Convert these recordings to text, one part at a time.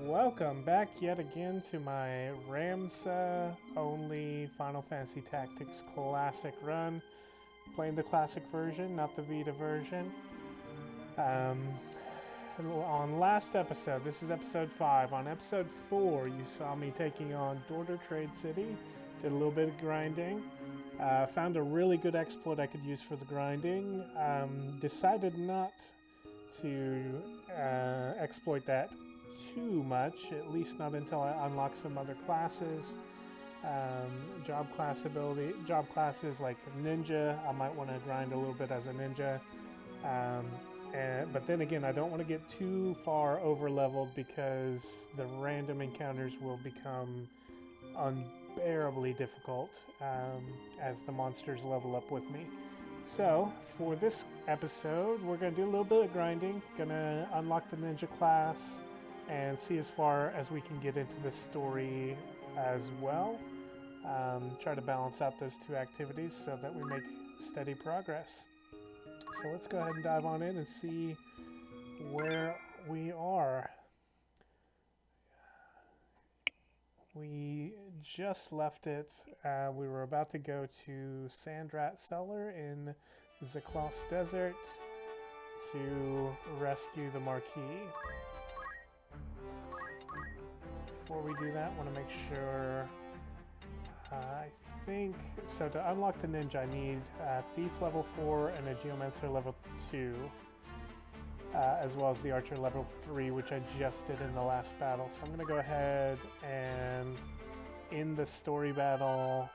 Welcome back yet again to my Ramza-only Final Fantasy Tactics classic run. Playing the classic version, not the Vita version. Um, on last episode, this is episode 5. On episode 4, you saw me taking on Dorder Trade City. Did a little bit of grinding. Found a really good exploit I could use for the grinding. Decided not to exploit that too much, at least not until I unlock some other classes. Job classes like ninja. I might want to grind a little bit as a ninja. But then again, I don't want to get too far over leveled because the random encounters will become unbearably difficult as the monsters level up with me. So, for this episode, we're going to do a little bit of grinding. Going to unlock the ninja class and see as far as we can get into the story as well. Try to balance out those two activities so that we make steady progress. So let's go ahead and dive on in and see where we are. We just left it. We were about to go to Sandrat Cellar in Zeklos Desert to rescue the Marquis. Before we do that, I want to make sure. I think so. To unlock the ninja, I need Thief level 4 and a Geomancer level 2, as well as the Archer level 3, which I just did in the last battle. So I'm going to go ahead and in the story battle,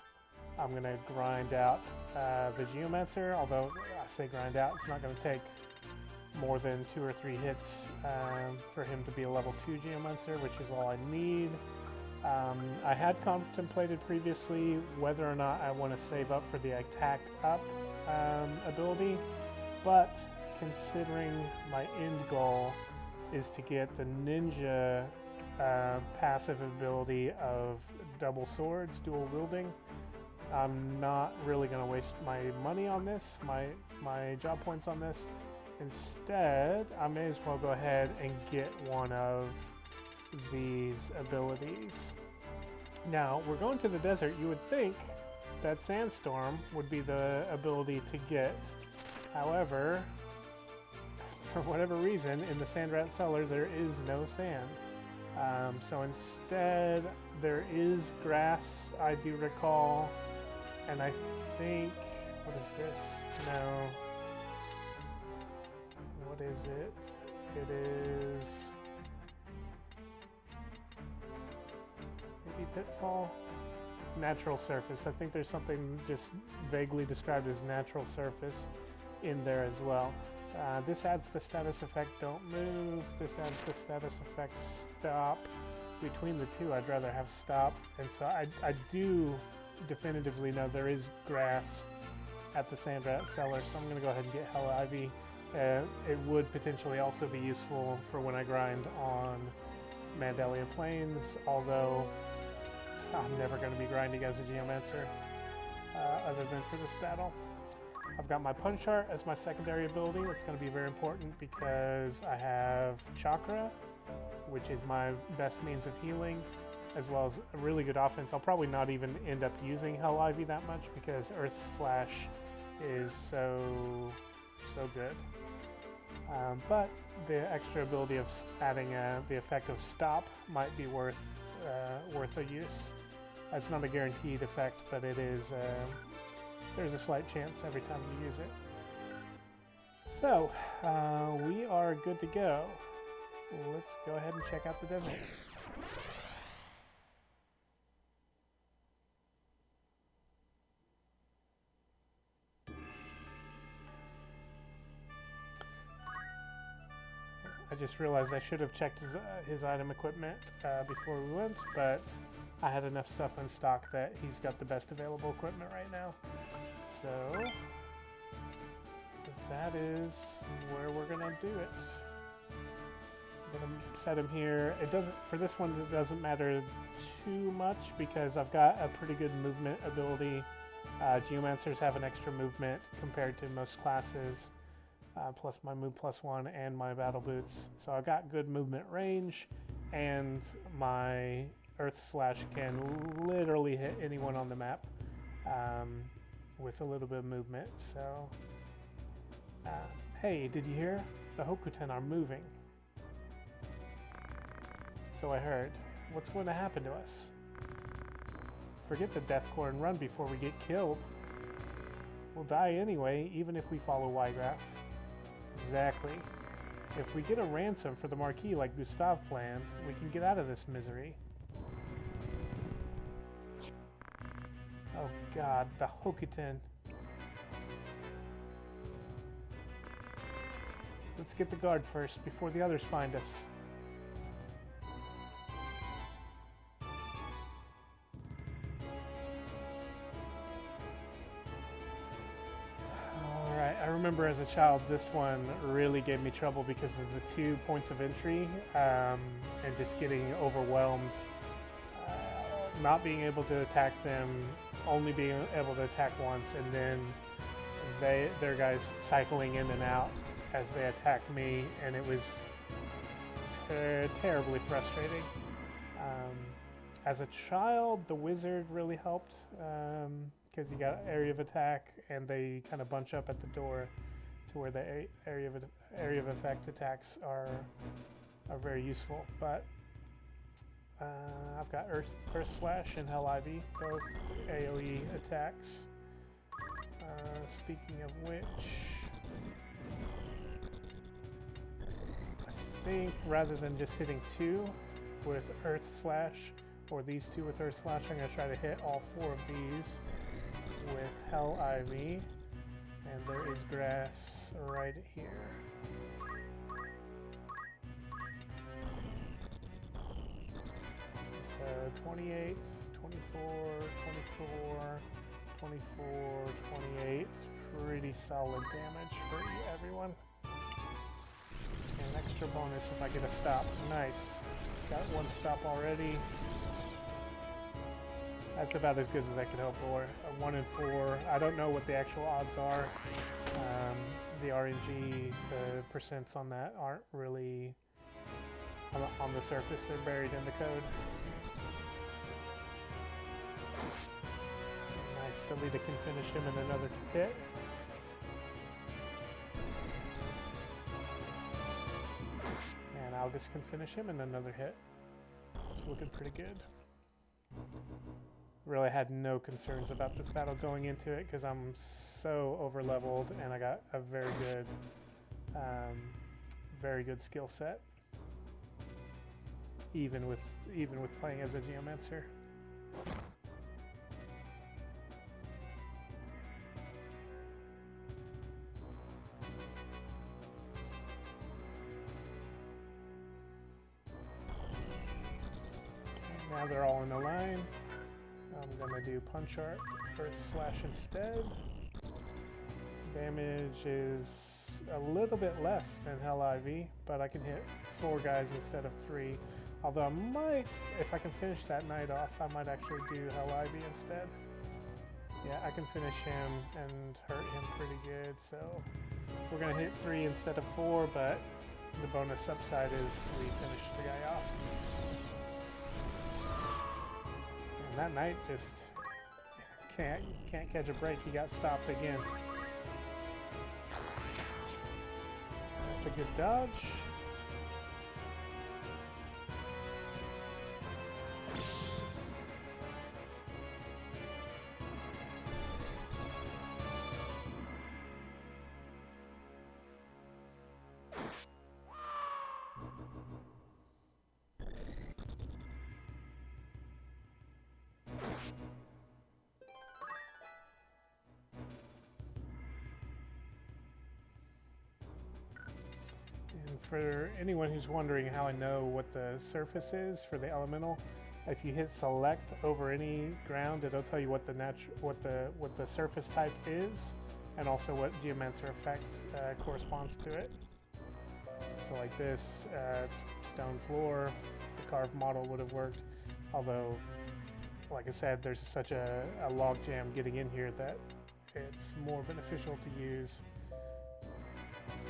I'm going to grind out the Geomancer. Although I say grind out, it's not going to take more than 2 or 3 hits for him to be a level 2 Geomancer, which is all I need. I had contemplated previously whether or not I want to save up for the attack up ability, but considering my end goal is to get the ninja passive ability of double swords, dual wielding, I'm not really going to waste my money on this, my job points on this. Instead, I may as well go ahead and get one of these abilities. Now, we're going to the desert. You would think that Sandstorm would be the ability to get. However, for whatever reason, in the Sandrat Cellar, there is no sand. So instead, there is grass, I do recall. And I think... What is this? No. What is it? It is... Maybe Pitfall? Natural surface. I think there's something just vaguely described as natural surface in there as well. This adds the status effect don't move. This adds the status effect stop. Between the two, I'd rather have stop. And so I do definitively know there is grass at the Sandrat Cellar, so I'm going to go ahead and get Hell Ivy. It would potentially also be useful for when I grind on Mandalia Plains, although I'm never going to be grinding as a Geomancer other than for this battle. I've got my Punch Art as my secondary ability. That's going to be very important because I have Chakra, which is my best means of healing, as well as a really good offense. I'll probably not even end up using Hell Ivy that much because Earth Slash is so good. But the extra ability of adding the effect of stop might be worth a use. It's not a guaranteed effect, but it is. There's a slight chance every time you use it. So we are good to go. Let's go ahead and check out the desert. I just realized I should have checked his item equipment before we went, but I had enough stuff in stock that he's got the best available equipment right now. So that is where we're gonna do it. I'm gonna set him here. It doesn't for this one. It doesn't matter too much because I've got a pretty good movement ability. Geomancers have an extra movement compared to most classes. Plus my move +1 and my battle boots. So I've got good movement range, and my Earth Slash can literally hit anyone on the map with a little bit of movement. So, hey, did you hear? The Hokuten are moving. So I heard. What's going to happen to us? Forget the deathcore and run before we get killed. We'll die anyway, even if we follow Y-Graph. Exactly. If we get a ransom for the Marquis like Gustav planned, we can get out of this misery. Oh god, the Hokuten. Let's get the guard first, before the others find us. I remember as a child, this one really gave me trouble because of the 2 points of entry and just getting overwhelmed, not being able to attack them, only being able to attack once, and then their guys cycling in and out as they attack me, and it was terribly frustrating. As a child, the wizard really helped. Because you got area of attack, and they kind of bunch up at the door to where the area of effect attacks are very useful. But I've got Earth Slash and Hell Ivy, both AoE attacks. Speaking of which, I think rather than just hitting 2 with Earth Slash, or these 2 with Earth Slash, I'm going to try to hit all 4 of these with Hell Ivy, and there is grass right here. So 28, 24, 24, 24, 28. Pretty solid damage for everyone. And an extra bonus if I get a stop. Nice. Got 1 stop already. That's about as good as I could hope for. A 1 in 4. I don't know what the actual odds are. The RNG, the percents on that aren't really on the surface. They're buried in the code. Nice. Delita can finish him in another hit. And Algus can finish him in another hit. It's looking pretty good. Really had no concerns about this battle going into it because I'm so over leveled and I got a very good skill set, even with playing as a Geomancer. And now they're all in a line. I'm gonna do Punch Art, Earth Slash instead. Damage is a little bit less than Hell Ivy, but I can hit 4 guys instead of 3. Although I might, if I can finish that knight off, I might actually do Hell Ivy instead. Yeah, I can finish him and hurt him pretty good, so we're gonna hit 3 instead of 4, but the bonus upside is we finish the guy off. And that knight just can't catch a break. He got stopped again. That's a good dodge. For anyone who's wondering how I know what the surface is for the elemental, if you hit select over any ground, it'll tell you what the surface type is, and also what Geomancer effect corresponds to it. So like this, it's stone floor. The carved model would have worked, although, like I said, there's such a log jam getting in here that it's more beneficial to use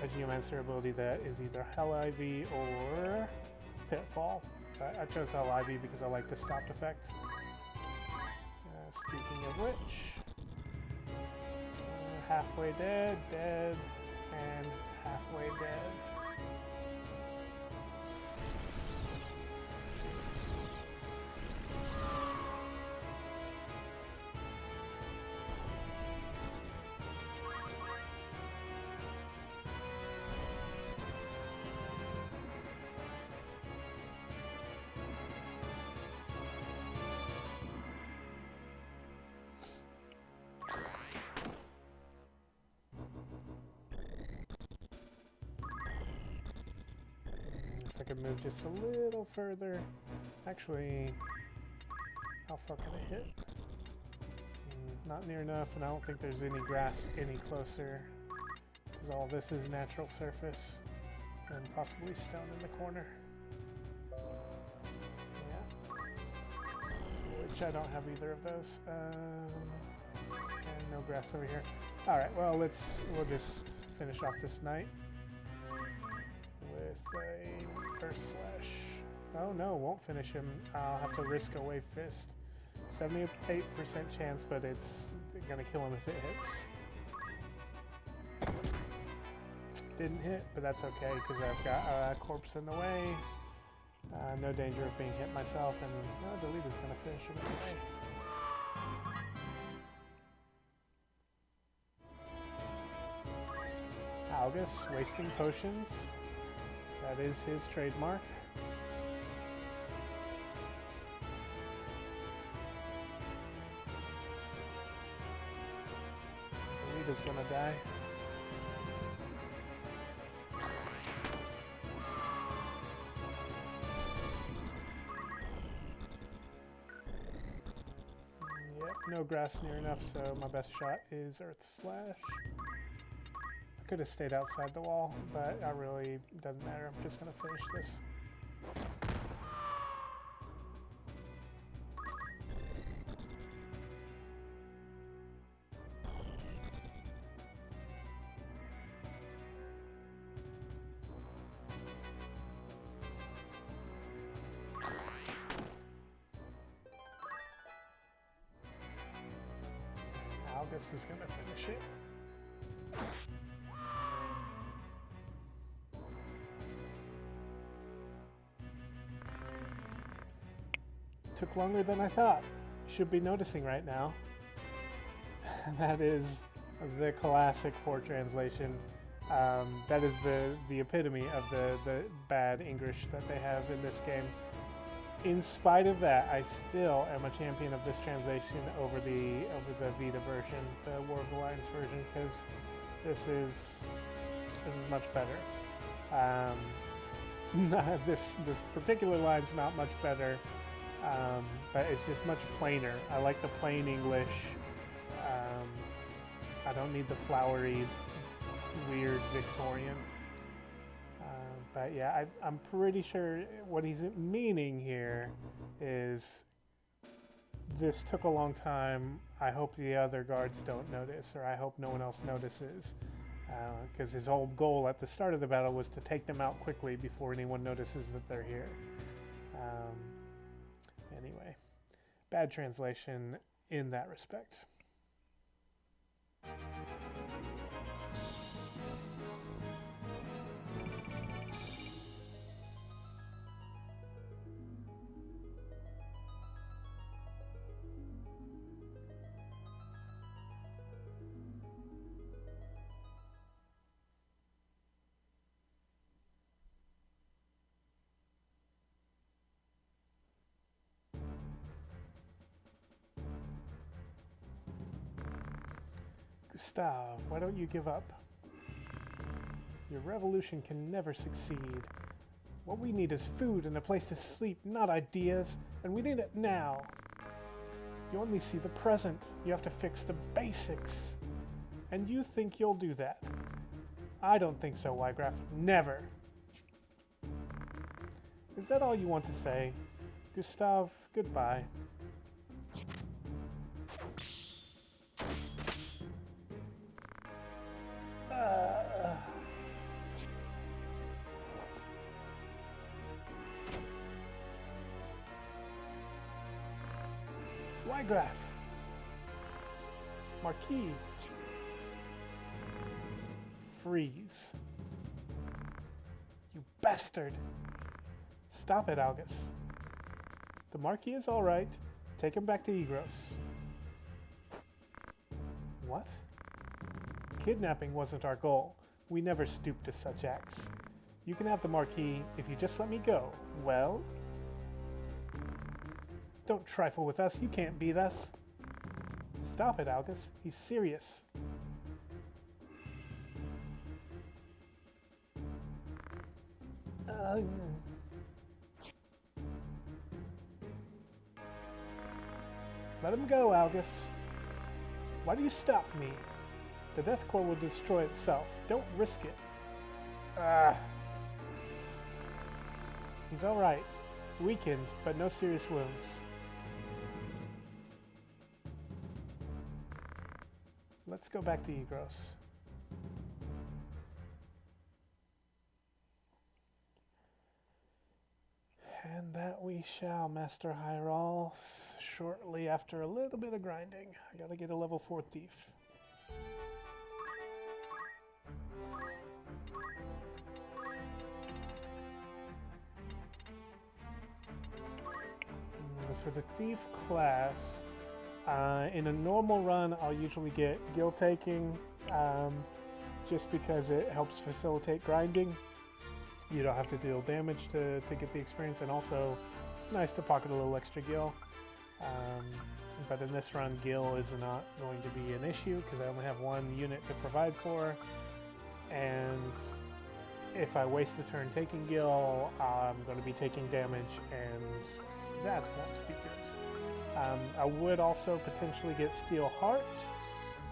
a Geomancer ability that is either Hell Ivy or Pitfall. but I chose Hell Ivy because I like the stop effect. Speaking of which, halfway dead, dead, and halfway dead. I could move just a little further. Actually, how far can I hit? Not near enough, and I don't think there's any grass any closer, because all this is natural surface, and possibly stone in the corner. Yeah. Which I don't have either of those. And no grass over here. Alright, well, we'll just finish off this night with a burst slash. Oh no, won't finish him. I'll have to risk a wave fist. 78% chance, but it's gonna kill him if it hits. Didn't hit, but that's okay because I've got a corpse in the way. No danger of being hit myself, and Delete is gonna finish him anyway. Algus wasting potions. That is his trademark. Delete is gonna die. Yep, no grass near enough, so my best shot is Earth Slash. Could have stayed outside the wall, but it really doesn't matter. I'm just gonna finish this. Algus is gonna finish it. Took longer than I thought. Should be noticing right now. That is the classic 4 translation. That is the epitome of the bad English that they have in this game. In spite of that, I still am a champion of this translation over the Vita version, the War of the Lions version, because this is much better. This particular line's not much better. But it's just much plainer. I like the plain English. I don't need the flowery, weird Victorian. But yeah, I'm pretty sure what he's meaning here is this took a long time. I hope the other guards don't notice, or I hope no one else notices. Because his whole goal at the start of the battle was to take them out quickly before anyone notices that they're here. Anyway, bad translation in that respect. Gustav, why don't you give up? Your revolution can never succeed. What we need is food and a place to sleep, not ideas, and we need it now. You only see the present. You have to fix the basics. And you think you'll do that. I don't think so, Wygraf. Never. Is that all you want to say? Gustav, goodbye. Y-Graph. Marquis. Freeze. You bastard. Stop it, Algus. The Marquis is alright. Take him back to Egros. What? Kidnapping wasn't our goal. We never stooped to such acts. You can have the Marquis if you just let me go. Well? Don't trifle with us. You can't beat us. Stop it, Algus. He's serious. Let him go, Algus. Why do you stop me? The Death Core will destroy itself. Don't risk it. He's alright. Weakened, but no serious wounds. Let's go back to Egros. And that we shall, Master Hyrule, shortly after a little bit of grinding. I gotta get a level 4 thief. For the thief class, in a normal run, I'll usually get guild taking, just because it helps facilitate grinding. You don't have to deal damage to get the experience, and also it's nice to pocket a little extra gil. But in this run, gil is not going to be an issue because I only have one unit to provide for, and if I waste a turn taking gil, I'm going to be taking damage, and that won't be good. I would also potentially get Steel Heart,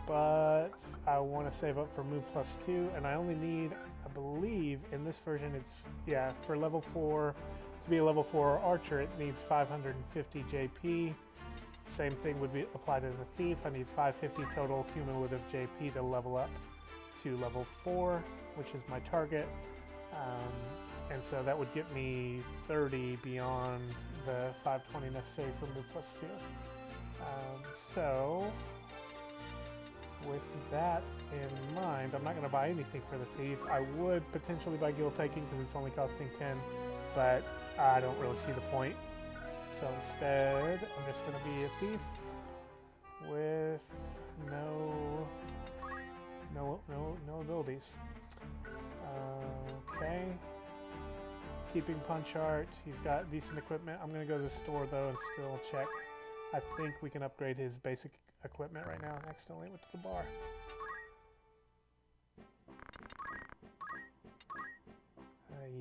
but I want to save up for Move +2, and I only need, I believe, in this version it's, yeah, for level 4, to be a level 4 archer, it needs 550 JP. Same thing would be applied to the thief. I need 550 total cumulative JP to level up to level 4, which is my target. And so that would get me 30 beyond the 520 necessary for Move +2. So with that in mind, I'm not going to buy anything for the thief. I would potentially buy guild taking because it's only costing 10, but I don't really see the point. So instead, I'm just going to be a thief with no abilities. Okay. Keeping Punch Art. He's got decent equipment. I'm going to go to the store though and still check. I think we can upgrade his basic equipment right now. I accidentally went to the bar.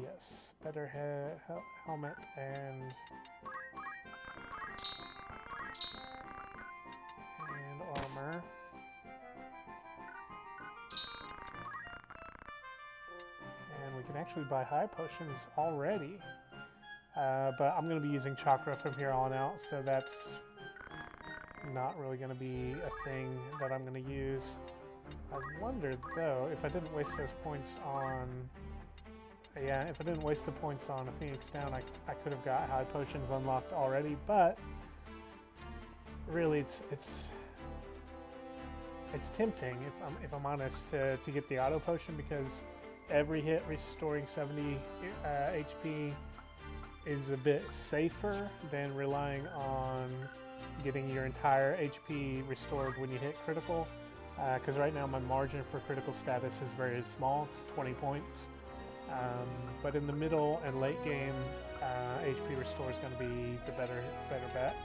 Yes, better helmet and armor. And we can actually buy high potions already. But I'm going to be using chakra from here on out, so that's not really going to be a thing that I'm going to use. I wondered though if I didn't waste those points on, yeah, if I didn't waste the points on a Phoenix Down, I could have got high potions unlocked already. But really, it's tempting if I'm honest to get the auto potion, because every hit restoring 70 HP is a bit safer than relying on getting your entire HP restored when you hit critical, because right now my margin for critical status is very small. It's 20 points, but in the middle and late game, HP restore is going to be the better bet.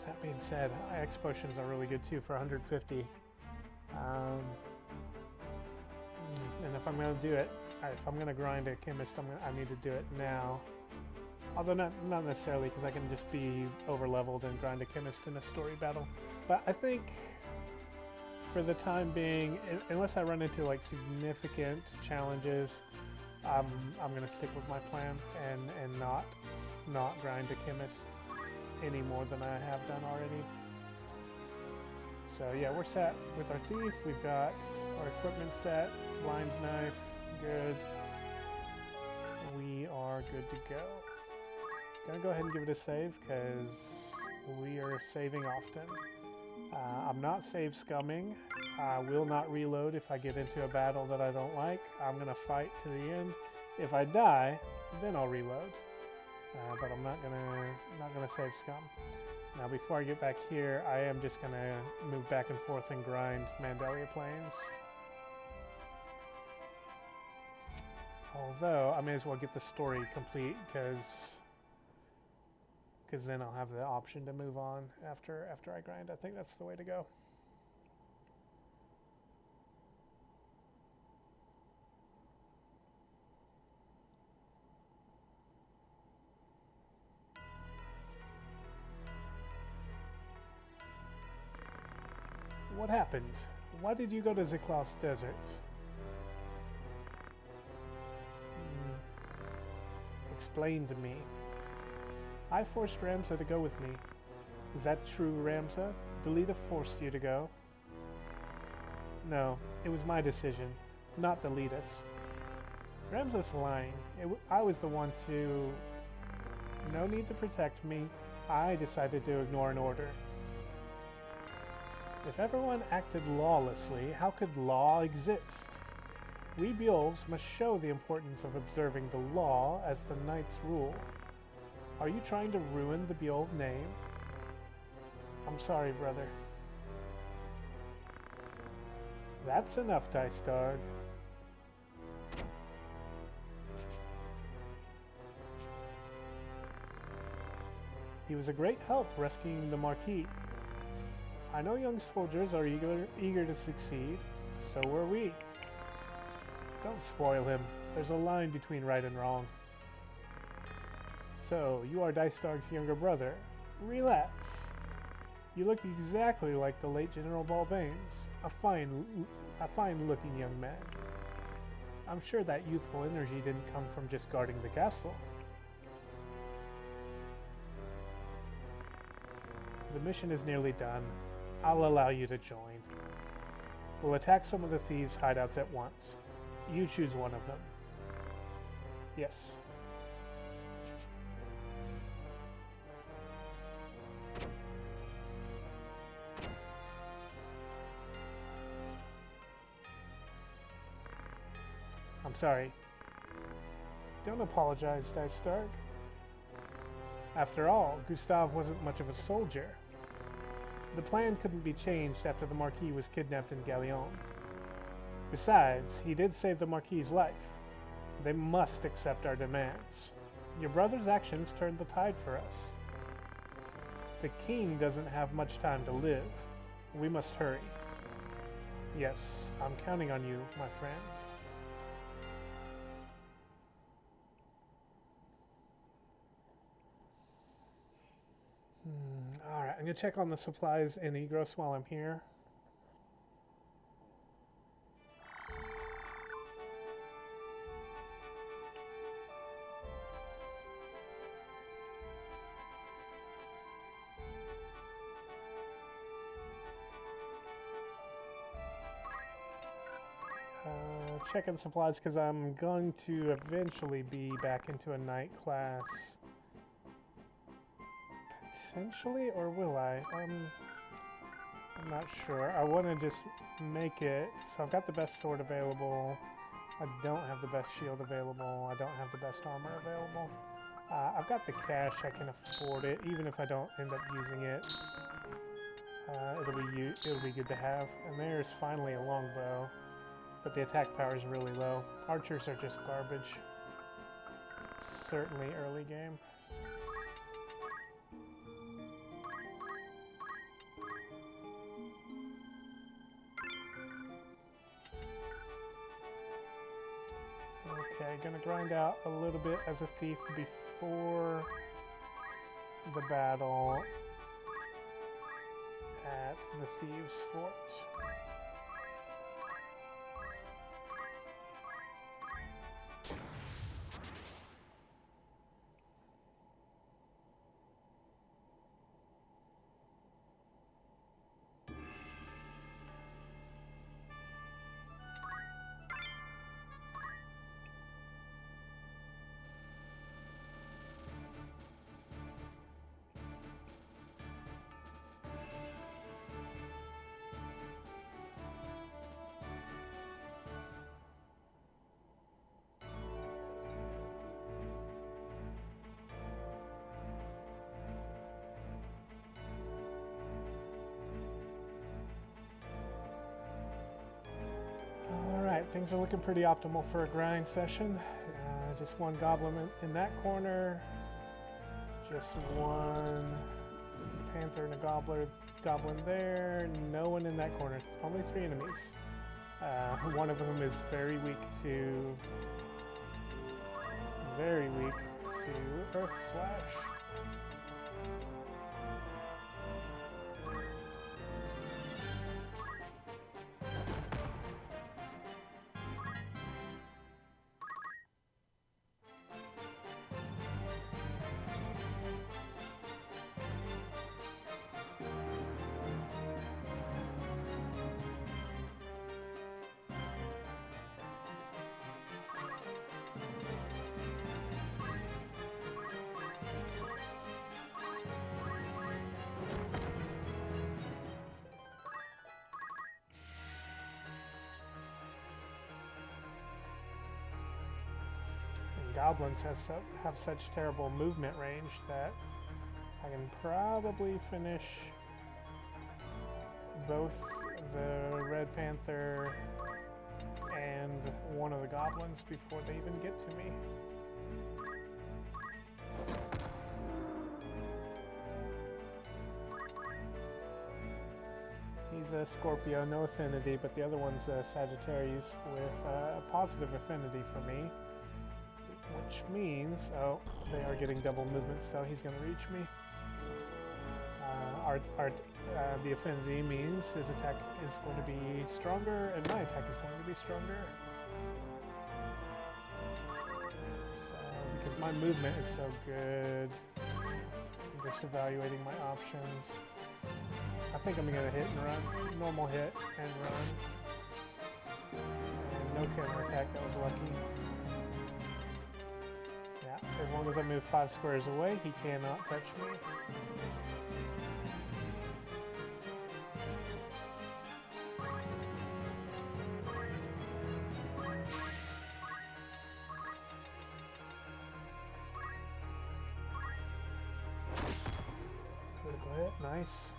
That being said, X potions are really good too for 150. And if I'm going to do it, if I'm going to grind a chemist, I need to do it now. Although not necessarily, because I can just be over-leveled and grind a chemist in a story battle. But I think for the time being, unless I run into like significant challenges, I'm going to stick with my plan and not grind a chemist any more than I have done already. So yeah, we're set with our thief. We've got our equipment set, blind knife, good. We are good to go. Gonna go ahead and give it a save because we are saving often. I'm not save scumming. I will not reload if I get into a battle that I don't like. I'm gonna fight to the end. If I die, then I'll reload. But I'm not gonna save scum. Now, before I get back here, I am just gonna move back and forth and grind Mandalia Plains. Although I may as well get the story complete because then I'll have the option to move on after I grind. I think that's the way to go. What happened? Why did you go to Ziklas Desert? Explain to me. I forced Ramza to go with me. Is that true, Ramza? Delita forced you to go? No, it was my decision, not Delita's. Ramza's lying. I was the one to... No need to protect me. I decided to ignore an order. If everyone acted lawlessly, how could law exist? We Beowulfs must show the importance of observing the law as the knight's rule. Are you trying to ruin the Beowulf name? I'm sorry, brother. That's enough, Dicedog. He was a great help rescuing the Marquis. I know young soldiers are eager to succeed, so were we. Don't spoil him. There's a line between right and wrong. So, you are Dicedog's younger brother. Relax. You look exactly like the late General Balbanes, a fine-looking young man. I'm sure that youthful energy didn't come from just guarding the castle. The mission is nearly done. I'll allow you to join. We'll attack some of the thieves' hideouts at once. You choose one of them. Yes. I'm sorry. Don't apologize, Dicedog. After all, Gustav wasn't much of a soldier. The plan couldn't be changed after the Marquis was kidnapped in Gallion. Besides, he did save the Marquis' life. They must accept our demands. Your brother's actions turned the tide for us. The king doesn't have much time to live. We must hurry. Yes, I'm counting on you, my friends. Alright, I'm going to check on the supplies in Egros while I'm here. Checking supplies because I'm going to eventually be back into a knight class. Potentially, or will I? I'm not sure. I want to just make it so I've got the best sword available. I don't have the best shield available. I don't have the best armor available. I've got the cash. I can afford it, even if I don't end up using it. It'll be good to have. And there's finally a longbow, but the attack power is really low. Archers are just garbage. Certainly early game. Okay, gonna grind out a little bit as a thief before the battle at the Thieves' Fort. things are looking pretty optimal for a grind session. Just one goblin in that corner, just one panther and a goblin there, no one in that corner, only 3 enemies. One of whom is very weak to Earth Slash. Goblins have such terrible movement range that I can probably finish both the Red Panther and one of the goblins before they even get to me. He's a Scorpio, no affinity, but the other one's a Sagittarius with a positive affinity for me. Which means, oh, they are getting double movement, so he's going to reach me. The affinity means his attack is going to be stronger, and my attack is going to be stronger. So, because my movement is so good, I'm just evaluating my options. I think I'm going to hit and run. Normal hit and run. And no counter attack, that was lucky. As long as I move 5 squares away, he cannot touch me. Critical hit, nice.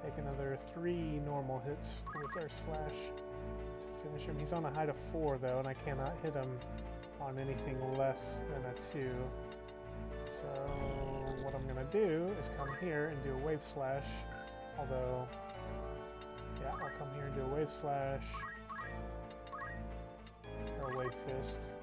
Take another 3 normal hits with our slash to finish him. He's on a height of 4 though, and I cannot hit him on anything less than a 2. So what I'm gonna do is come here and do a wave slash. Although, yeah, I'll come here and do a wave slash or a wave fist.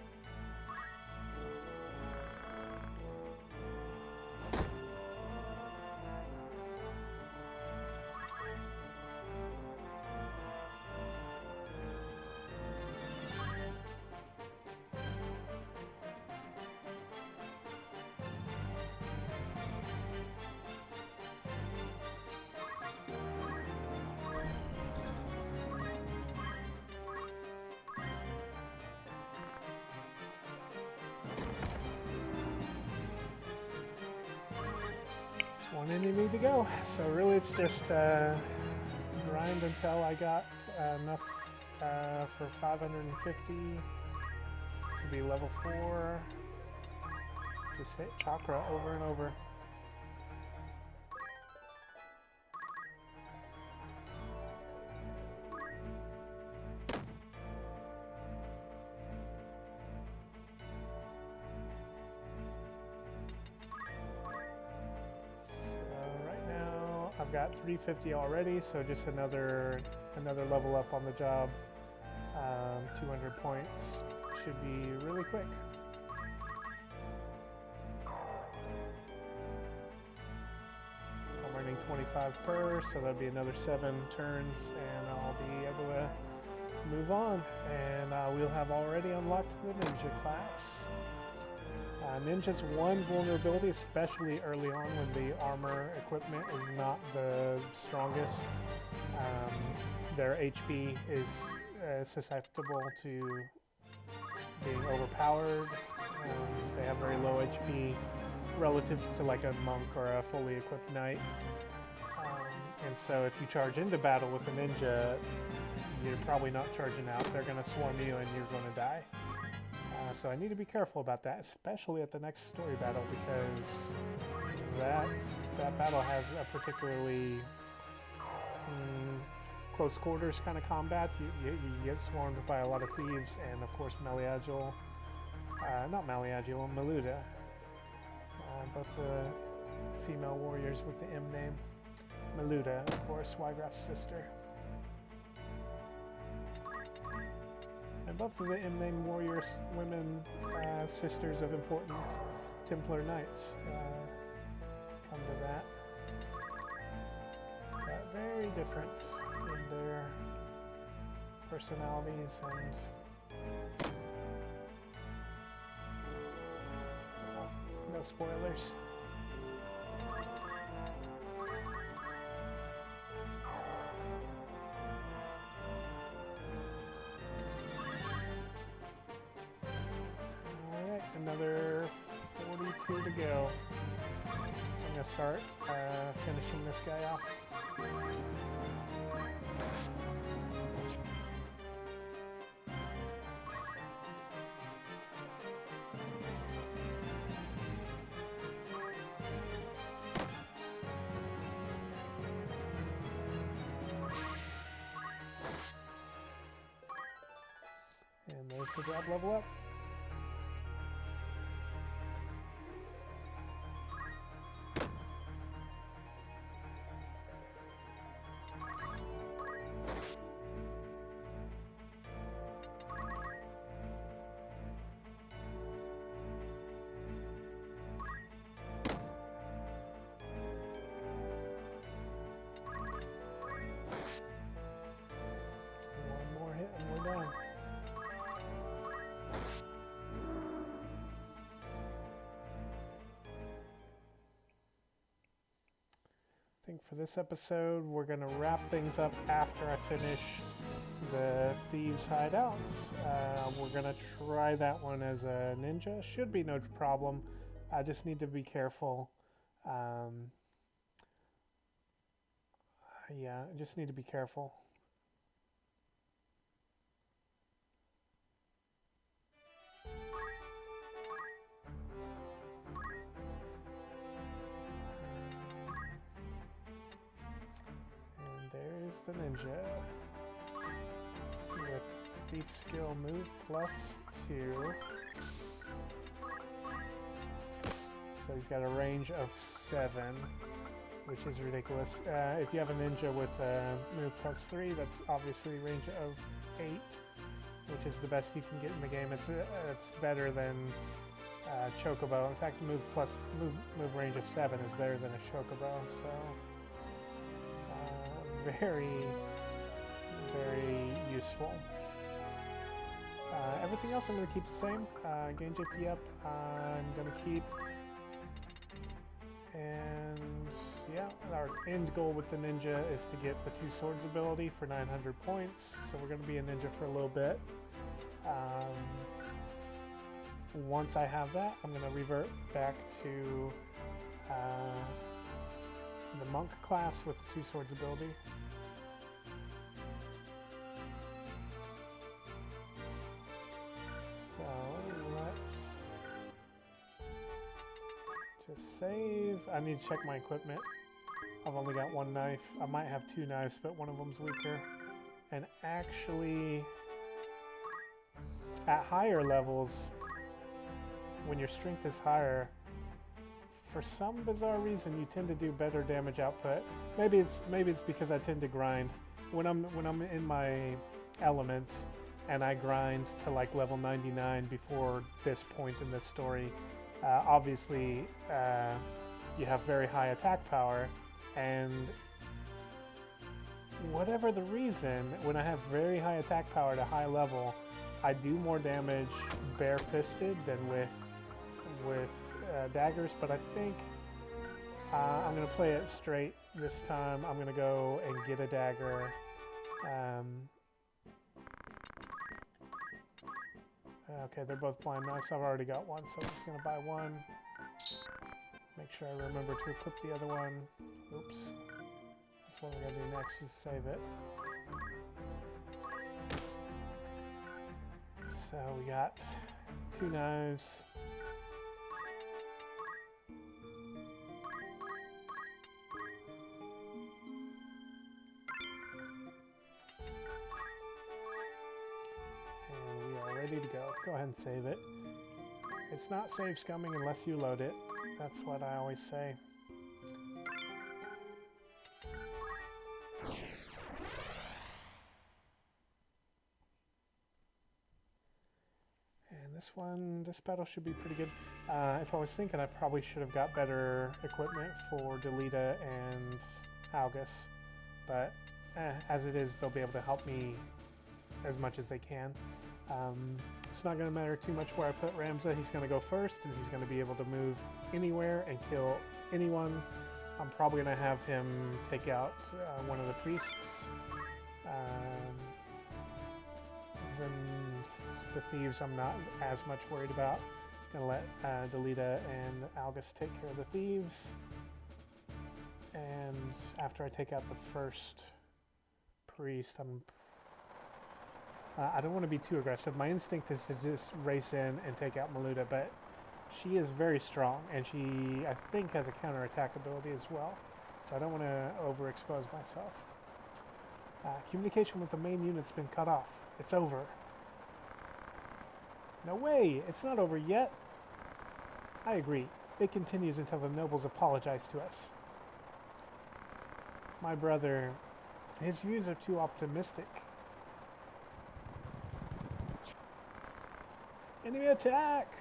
One enemy to go, so really it's just grind until I got enough for 550 to be level 4. Just hit chakra over and over. I've got 350 already, so just another level up on the job. 200 points should be really quick. I'm running 25 per, so that'll be another 7 turns, and I'll be able to move on. And we'll have already unlocked the ninja class. Ninja's one vulnerability, especially early on when the armor equipment is not the strongest. Their HP is susceptible to being overpowered. They have very low HP relative to like a monk or a fully equipped knight. And so if you charge into battle with a ninja, you're probably not charging out. They're going to swarm you and you're going to die. So I need to be careful about that, especially at the next story battle, because that battle has a particularly close quarters kind of combat. You get swarmed by a lot of thieves, and of course Meleagil, not Meleagil, Meluda, both the female warriors with the M name. Meluda, of course, Wygraf's sister. And both of the M-name warriors, women, sisters of important Templar knights, come to that. But very different in their personalities and no spoilers. Another 42 to go. So I'm going to start finishing this guy off. And there's the job level up. I think for this episode, we're going to wrap things up after I finish the Thieves' Hideout. We're going to try that one as a ninja. Should be no problem. I just need to be careful. Yeah, I just need to be careful. There's the ninja with thief skill move +2. So he's got a range of 7, which is ridiculous. If you have a ninja with move +3, that's obviously range of 8, which is the best you can get in the game. It's better than Chocobo. In fact, move range of 7 is better than a Chocobo. So. Very, very useful. Everything else I'm going to keep the same. Gain JP up, I'm going to keep. And yeah, our end goal with the ninja is to get the 2 swords ability for 900 points. So we're going to be a ninja for a little bit. Once I have that, I'm going to revert back to the monk class with the 2 swords ability. So let's just save. I need to check my equipment. I've only got 1 knife. I might have 2 knives, but one of them's weaker. And actually, at higher levels, when your strength is higher, for some bizarre reason, you tend to do better damage output. Maybe it's because I tend to grind. When I'm in my element and I grind to like level 99 before this point in this story, obviously you have very high attack power, and whatever the reason, when I have very high attack power at a high level, I do more damage bare-fisted than with daggers, but I think I'm going to play it straight this time. I'm going to go and get a dagger. Okay, they're both blind knives. I've already got one, so I'm just going to buy one. Make sure I remember to equip the other one. Oops. That's what we're going to do next, is save it. So we got 2 knives. And we are ready to go. Go ahead and save it. It's not save scumming unless you load it. That's what I always say. This battle should be pretty good. If I was thinking, I probably should have got better equipment for Delita and Algus, but as it is, they'll be able to help me as much as they can. It's not going to matter too much where I put Ramza. He's going to go first, and he's going to be able to move anywhere and kill anyone. I'm probably going to have him take out one of the priests. Then the thieves I'm not as much worried about. Gonna let Delita and Algus take care of the thieves. And after I take out the first priest, I don't want to be too aggressive. My instinct is to just race in and take out Maluda, but she is very strong, and she, I think, has a counterattack ability as well. So I don't want to overexpose myself. Communication with the main unit's been cut off. It's over. No way! It's not over yet. I agree. It continues until the nobles apologize to us. My brother, his views are too optimistic. Enemy attack!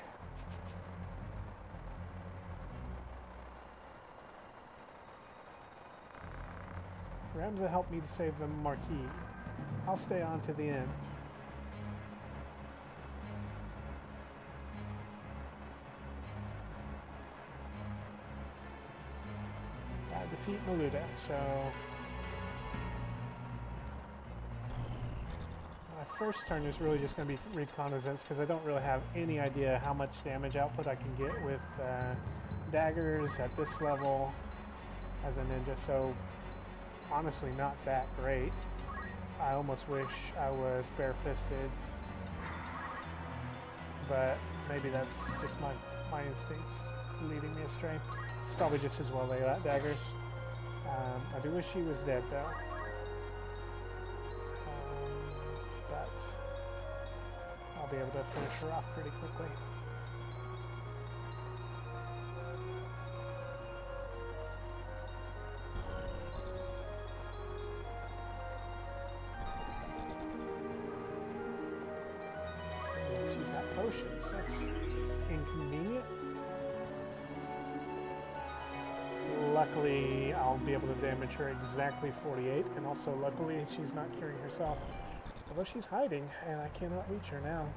Ramza helped me to save the Marquis. I'll stay on to the end. Gotta defeat Maluda, so... my first turn is really just going to be reconnaissance, because I don't really have any idea how much damage output I can get with daggers at this level as a ninja, so... honestly not that great. I almost wish I was bare-fisted, but maybe that's just my instincts leading me astray. It's probably just as well they got daggers. I do wish she was dead though, but I'll be able to finish her off pretty quickly. She's got potions. That's inconvenient. Luckily, I'll be able to damage her exactly 48, and also luckily she's not curing herself. Although she's hiding, and I cannot reach her now.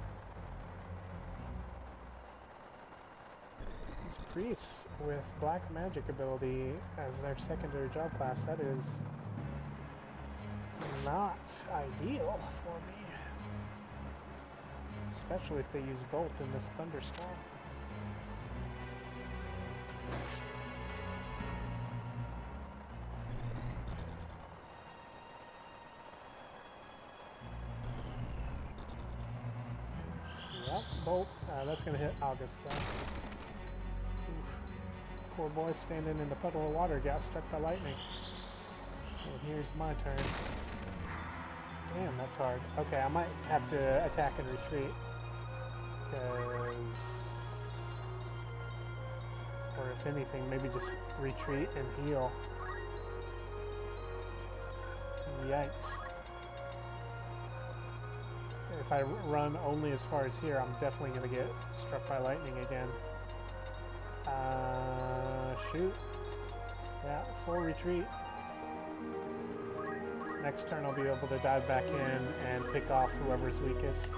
These priests with black magic ability as their secondary job class, that is not ideal for me. Especially if they use Bolt in this thunderstorm. Yep, Bolt. That's going to hit August though. Oof. Poor boy standing in the puddle of water got struck by lightning. And here's my turn. Damn, that's hard. Okay, I might have to attack and retreat. Because... or if anything, maybe just retreat and heal. Yikes. If I run only as far as here, I'm definitely going to get struck by lightning again. Shoot. Yeah, full retreat. Next turn I'll be able to dive back in and pick off whoever's weakest.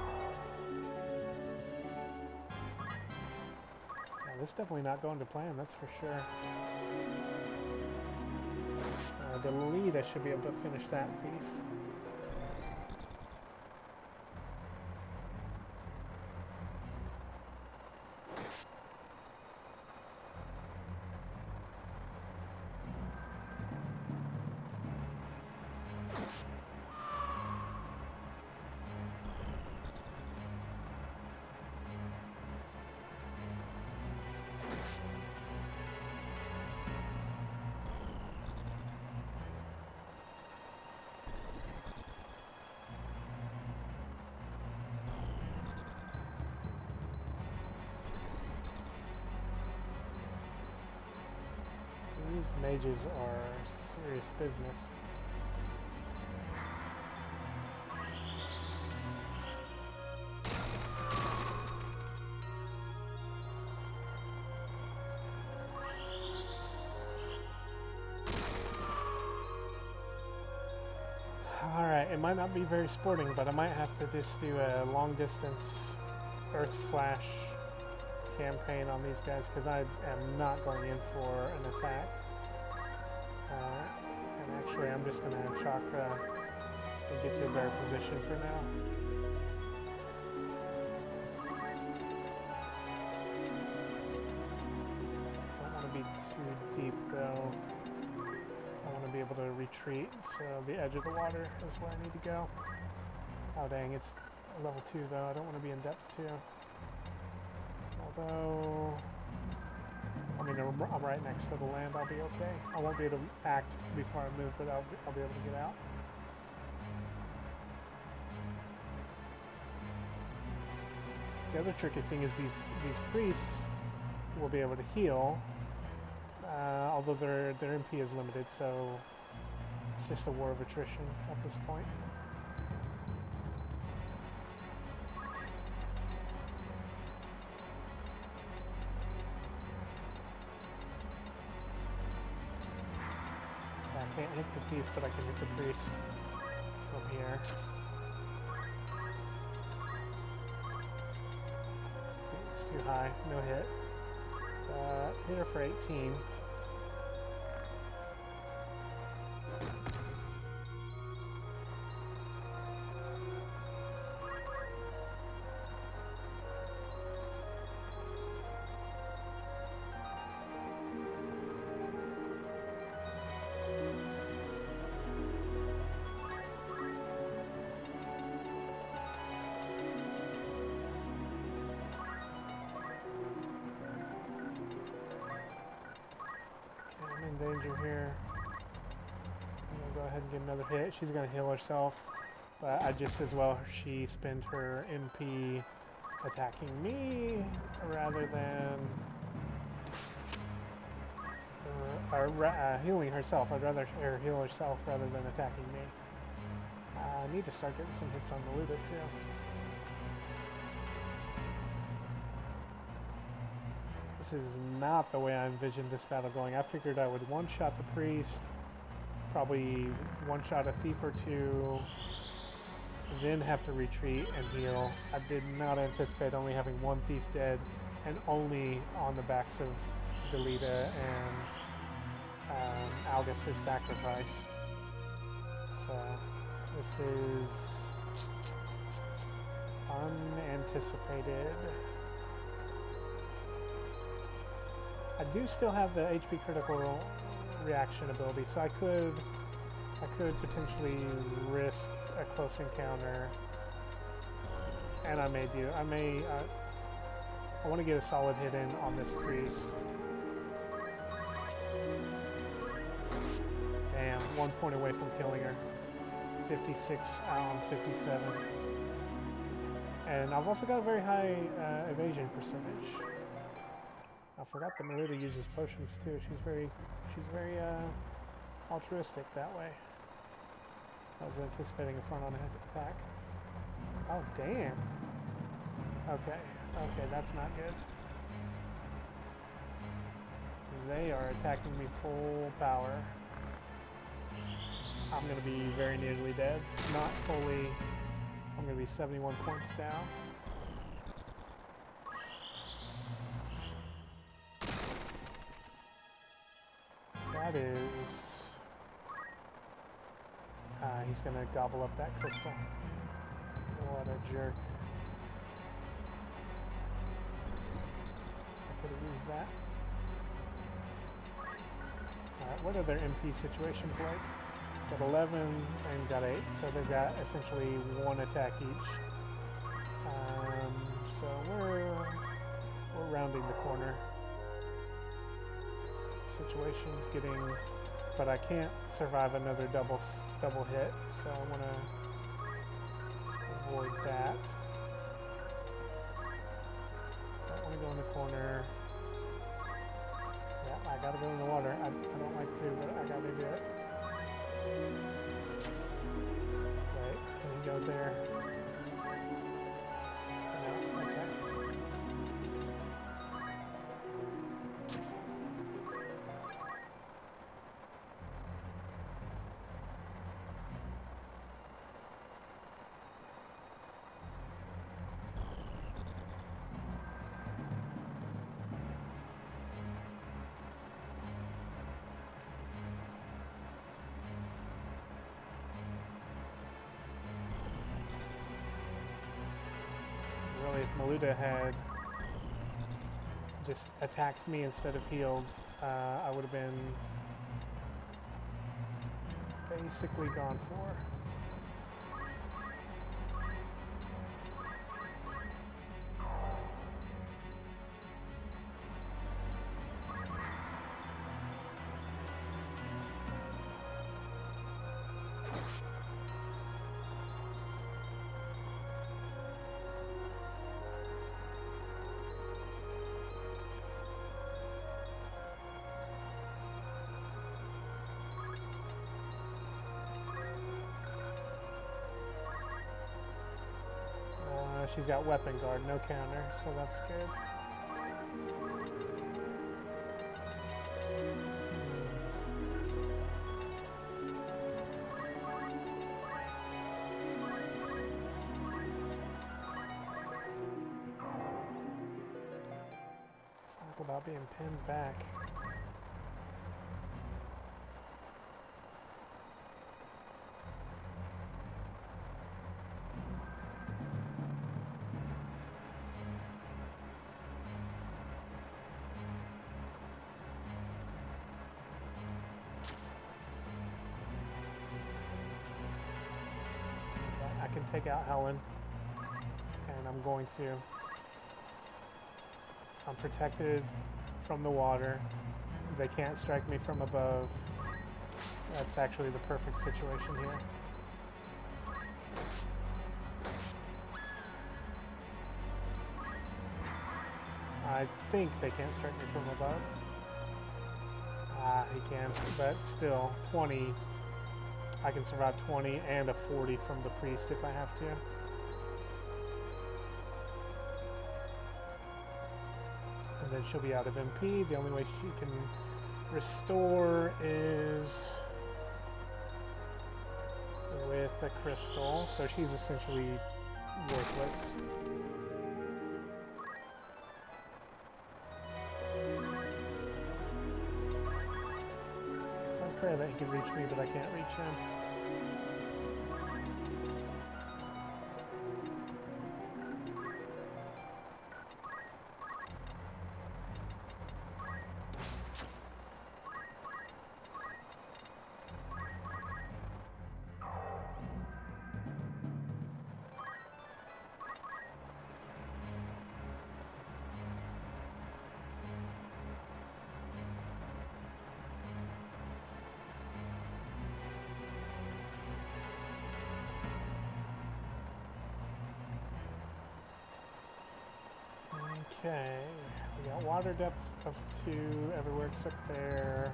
Yeah, this is definitely not going to plan, that's for sure. The lead, I should be able to finish that thief. These mages are serious business. Alright, it might not be very sporting, but I might have to just do a long distance Earth / campaign on these guys because I am not going in for an attack. And actually I'm just going to chakra and get to a better position for now. Don't want to be too deep though. I want to be able to retreat, so the edge of the water is where I need to go. Oh dang, it's level 2 though. I don't want to be in depth 2. Although, I mean, I'm right next to the land. I'll be okay. I won't be able to act before I move, but I'll be able to get out. The other tricky thing is these priests will be able to heal, although their MP is limited, so it's just a war of attrition at this point. I can't hit the thief, but I can hit the priest from here. See, it's too high, no hit. Hit her for 18. Danger here. I'm gonna go ahead and get another hit. She's gonna heal herself, but I just as well she spend her MP attacking me rather than healing herself. I'd rather her heal herself rather than attacking me. I need to start getting some hits on Meluda too. This is not the way I envisioned this battle going. I figured I would one-shot the priest, probably one-shot a thief or two, then have to retreat and heal. I did not anticipate only having one thief dead and only on the backs of Delita and Algus's sacrifice. So this is unanticipated. I do still have the HP critical reaction ability, so I could potentially risk a close encounter, and I want to get a solid hit in on this priest. Damn, 1 point away from killing her. 56 on 57, and I've also got a very high evasion percentage. I forgot that Meluda uses potions too. She's very altruistic that way. I was anticipating a front-on attack. Oh damn. Okay, that's not good. They are attacking me full power. I'm gonna be very nearly dead. Not fully. I'm gonna be 71 points down. That is... he's gonna gobble up that crystal. What a jerk. I could have used that. Alright, what are their MP situations like? Got 11 and got 8, so they've got essentially one attack each. So we're rounding the corner. Situation's getting, but I can't survive another double hit, so I want to avoid that. Don't want to go in the corner. Yeah, I gotta go in the water. I don't like to, but I gotta do it. Wait, can he go there? No, okay. Really, if Maluda had just attacked me instead of healed, I would have been basically gone for. She's got weapon guard, no counter, so that's good. Talk about being pinned back. I can take out Helen, and I'm going to. I'm protected from the water. They can't strike me from above. That's actually the perfect situation here. I think they can't strike me from above. Ah, he can, but still, 20. I can survive 20 and a 40 from the priest if I have to. And then she'll be out of MP. The only way she can restore is with a crystal, so she's essentially worthless. It's unfair that he can reach me, but I can't reach him. Okay, we got water depth of 2 everywhere except there.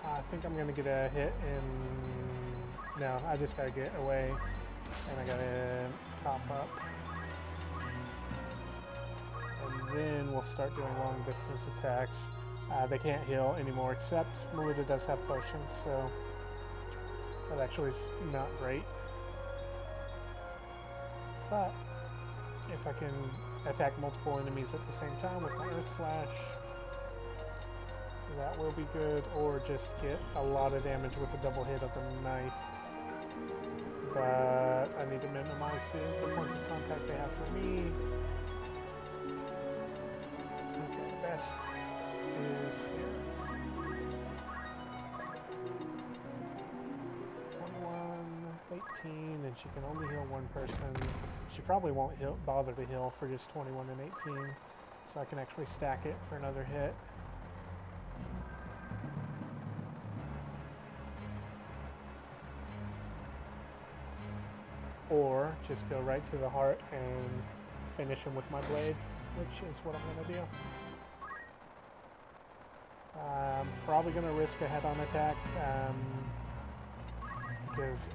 I think I'm gonna get a hit in... No, I just gotta get away and I gotta top up. And then we'll start doing long distance attacks. They can't heal anymore except Melita does have potions, so that actually is not great. But if I can attack multiple enemies at the same time with my Earth Slash, that will be good, or just get a lot of damage with the double hit of the knife. But I need to minimize the points of contact they have for me. Okay, the best is here. 18, and she can only heal 1 person. She probably won't bother to heal for just 21 and 18, so I can actually stack it for another hit. Or just go right to the heart and finish him with my blade. which is what I'm going to do. I'm probably going to risk a head-on attack because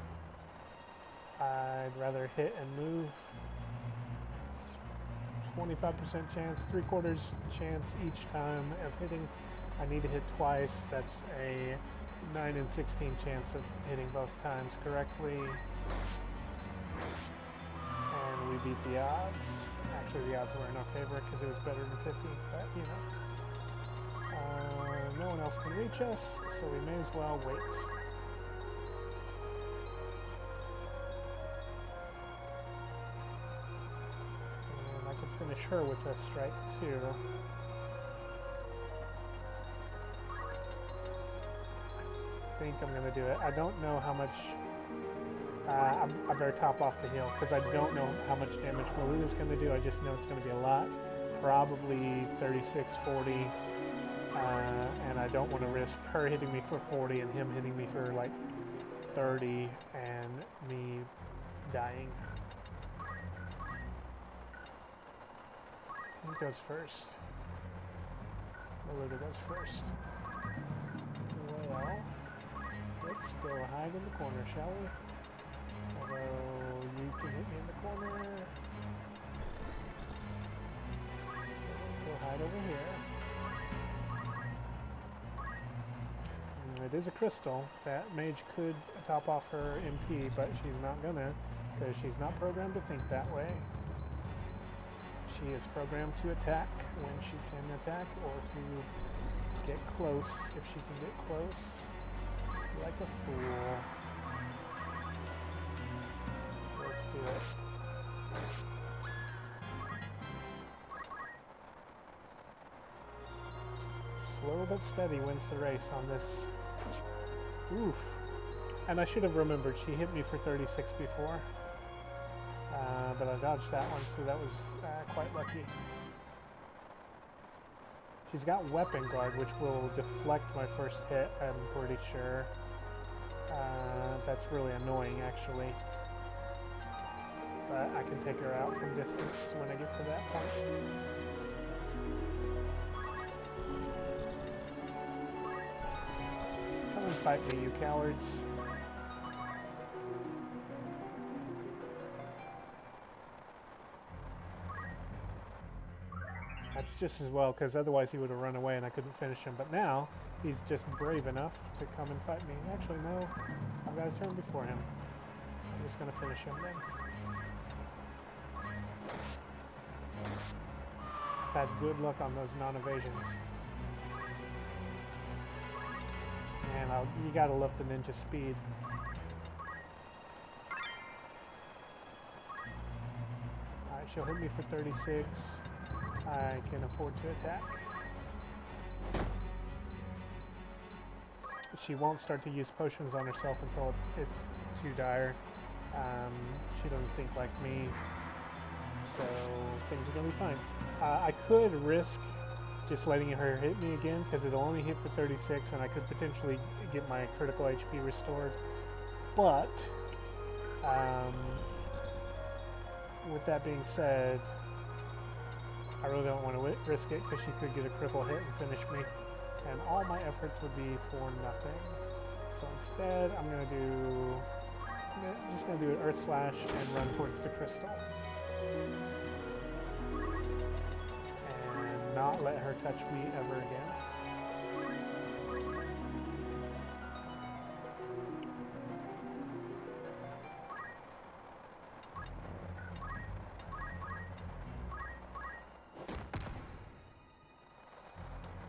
I'd rather hit and move. 25% chance, 3/4 chance each time of hitting. I need to hit twice. That's a 9 and 16 chance of hitting both times correctly. And we beat the odds. Actually, the odds were in our favor because it was better than 50, but you know. No one else can reach us, so we may as well wait. And I could finish her with a strike too. I think I'm going to do it. I don't know how much... I better top off the heal because I don't know how much damage Malou is going to do. I just know it's going to be a lot. Probably 36, 40. And I don't want to risk her hitting me for 40 and him hitting me for like 30 and me dying. Who goes first? Malou goes first. Well, let's go hide in the corner, shall we? Although you can hit me in the corner. So let's go hide over here. It is a crystal. That mage could top off her MP, but she's not gonna, because she's not programmed to think that way. She is programmed to attack when she can attack, or to get close if she can get close. Like a fool. Let's do it. Slow but steady wins the race on this. Oof. And I should have remembered, she hit me for 36 before. But I dodged that one, so that was quite lucky. She's got Weapon Guard, which will deflect my first hit, I'm pretty sure. That's really annoying, actually. But I can take her out from distance when I get to that point. Come and fight me, you cowards. That's just as well, because otherwise he would have run away and I couldn't finish him. But now, he's just brave enough to come and fight me. Actually, no, I've got a turn before him. I'm just going to finish him then. I've had good luck on those non-evasions. Man, you gotta love the ninja speed. Alright, she'll hit me for 36. I can afford to attack. She won't start to use potions on herself until it's too dire. She doesn't think like me, so things are gonna be fine. I could risk just letting her hit me again, because it'll only hit for 36 and I could potentially get my critical HP restored. But, with that being said, I really don't want to risk it, because she could get a critical hit and finish me. And all my efforts would be for nothing. So instead, I'm just going to do an Earth Slash and run towards the crystal. Not let her touch me ever again.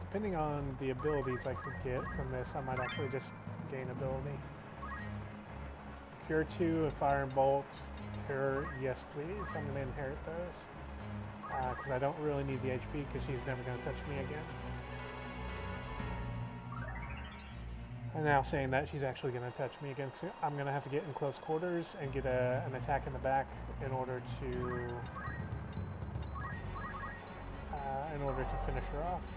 Depending on the abilities I could get from this, I might actually just gain ability. Cure 2 and Fire and Bolt. Cure, yes please. I'm going to inherit those. Because I don't really need the HP, because she's never going to touch me again. And now saying that, she's actually going to touch me again, because I'm going to have to get in close quarters and get an attack in the back in order to finish her off.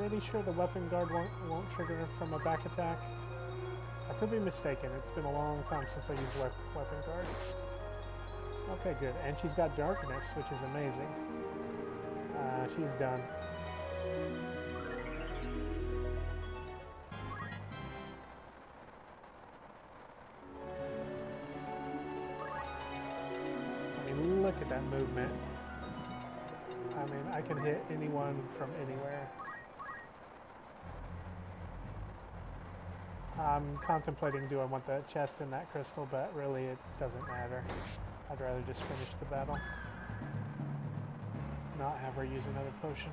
pretty sure the weapon guard won't trigger from a back attack. I could be mistaken. It's been a long time since I used weapon guard. Okay, good. And she's got darkness, which is amazing. She's done. I mean, look at that movement. I mean, I can hit anyone from anywhere. I'm contemplating do I want the chest in that crystal, but really it doesn't matter. I'd rather just finish the battle. Not have her use another potion.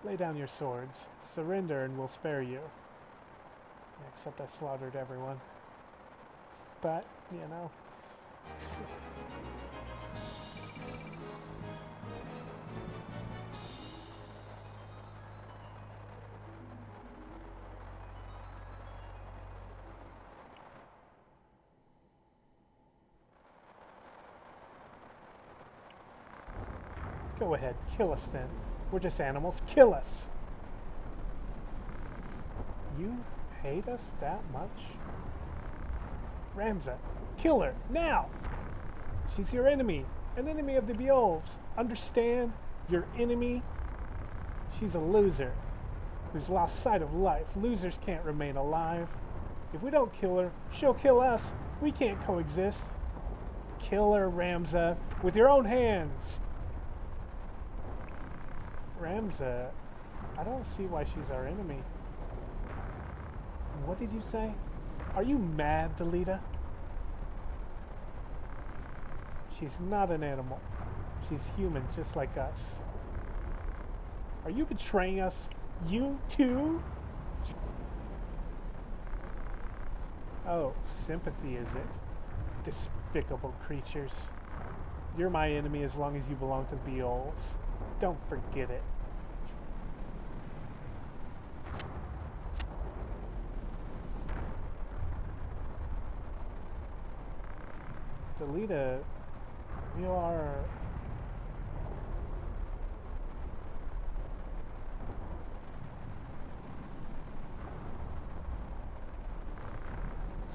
Lay down your swords. Surrender and we'll spare you. Except I slaughtered everyone. But, you know. Go ahead, kill us then. We're just animals. Kill us! You hate us that much? Ramza, kill her, now! She's your enemy, an enemy of the Beowulfs. Understand? Your enemy? She's a loser, who's lost sight of life. Losers can't remain alive. If we don't kill her, she'll kill us. We can't coexist. Kill her, Ramza, with your own hands! Ramza, I don't see why she's our enemy. What did you say? Are you mad, Delita? She's not an animal. She's human, just like us. Are you betraying us? You too? Oh, sympathy is it? Despicable creatures. You're my enemy as long as you belong to the Beowulfs. Don't forget it. Delita, you are...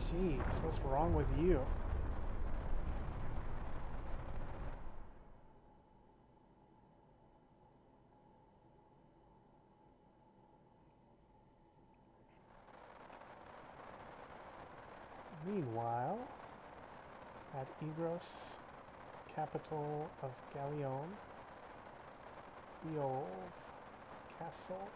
Jeez, what's wrong with you? Meanwhile, at Igros, capital of Galleon, Beowulf Castle.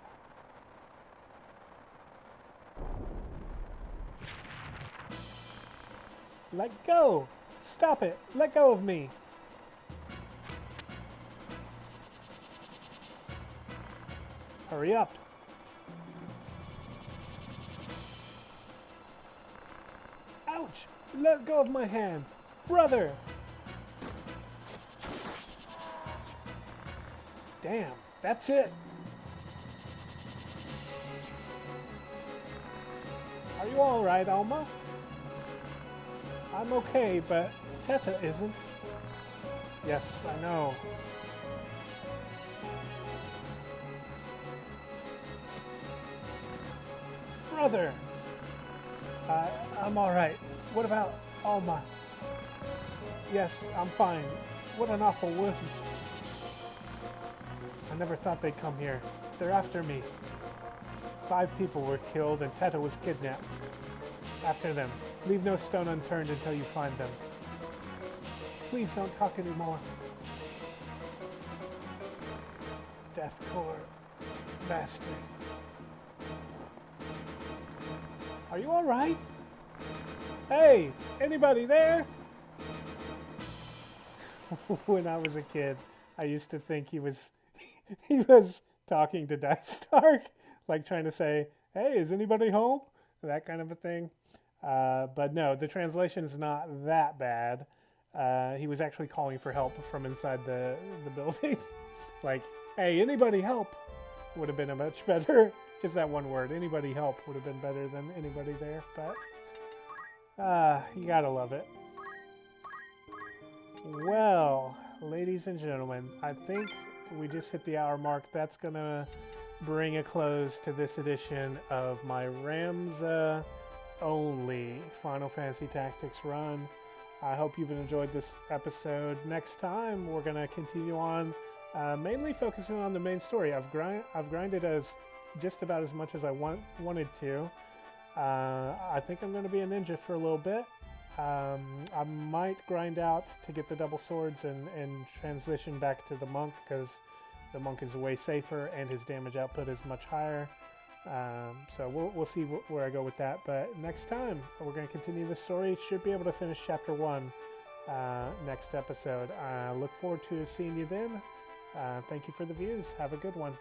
Let go! Stop it! Let go of me! Hurry up! Ouch! Let go of my hand! Brother! Damn, that's it! Are you alright, Alma? I'm okay, but Teta isn't. Yes, I know. Brother! I'm alright. What about Alma? Yes, I'm fine. What an awful wound. I never thought they'd come here. They're after me. 5 people were killed and Teta was kidnapped. After them. Leave no stone unturned until you find them. Please don't talk anymore. Deathcore bastard. Are you alright? Hey, anybody there? When I was a kid, I used to think he was talking to Dice Stark, like trying to say, hey, is anybody home? That kind of a thing. But no, the translation is not that bad. He was actually calling for help from inside the building. Like, hey, anybody help? Would have been a much better, just that one word, anybody help would have been better than anybody there. But you gotta love it. Well, ladies and gentlemen, I think we just hit the hour mark. That's going to bring a close to this edition of my Ramza-only Final Fantasy Tactics run. I hope you've enjoyed this episode. Next time, we're going to continue on, mainly focusing on the main story. I've grinded as just about as much as I wanted to. I think I'm going to be a ninja for a little bit. I might grind out to get the double swords and transition back to the monk, because the monk is way safer and his damage output is much higher. So we'll see where I go with that. But next time, we're going to continue the story. Should be able to finish Chapter 1 next episode. I look forward to seeing you then. Thank you for the views. Have a good one.